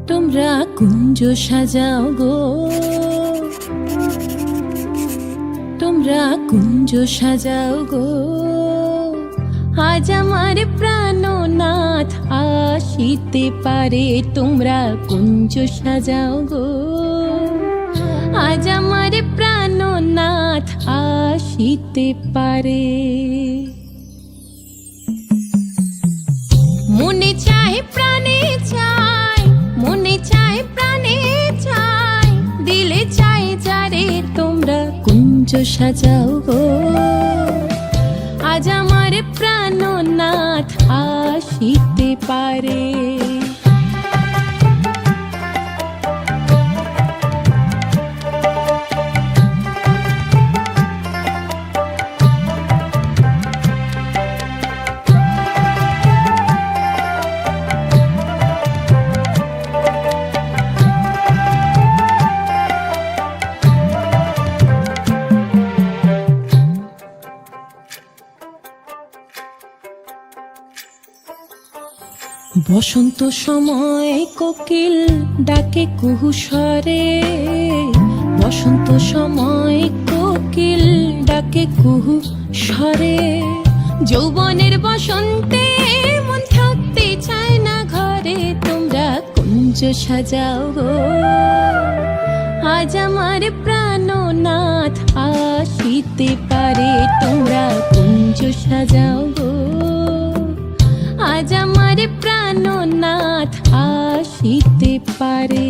তোমরা কুঞ্জ সাজাও গো, তোমরা কুঞ্জ সাজাও গো, আজ আমার প্রাণনাথ আসিতে পারে। তোমরা কুঞ্জ সাজাও গো, আজ আমার প্রাণনাথ আসিতে পারে। মনে চায় প্রাণে চায়, মনে চায় প্রাণে চায়, দিলে চায় যারে। তোমরা কুঞ্জ সাজাও গো, আজ আমার প্রাণনাথ আসিতে পারে। বসন্ত সময় কোকিল ডাকে কুহু স্বরে, বসন্ত সময় কোকিল ডাকে কুহু স্বরে। যৌবনের বসন্তে মন থাকতে চায় না ঘরে। তোমরা কুঞ্জ সাজাও গো, আজ আমার প্রাণনাথ আসিতে পারে। তোমরা কুঞ্জ সাজাও গো, আজ আমার প্রাণনাথ আসিতে পারে।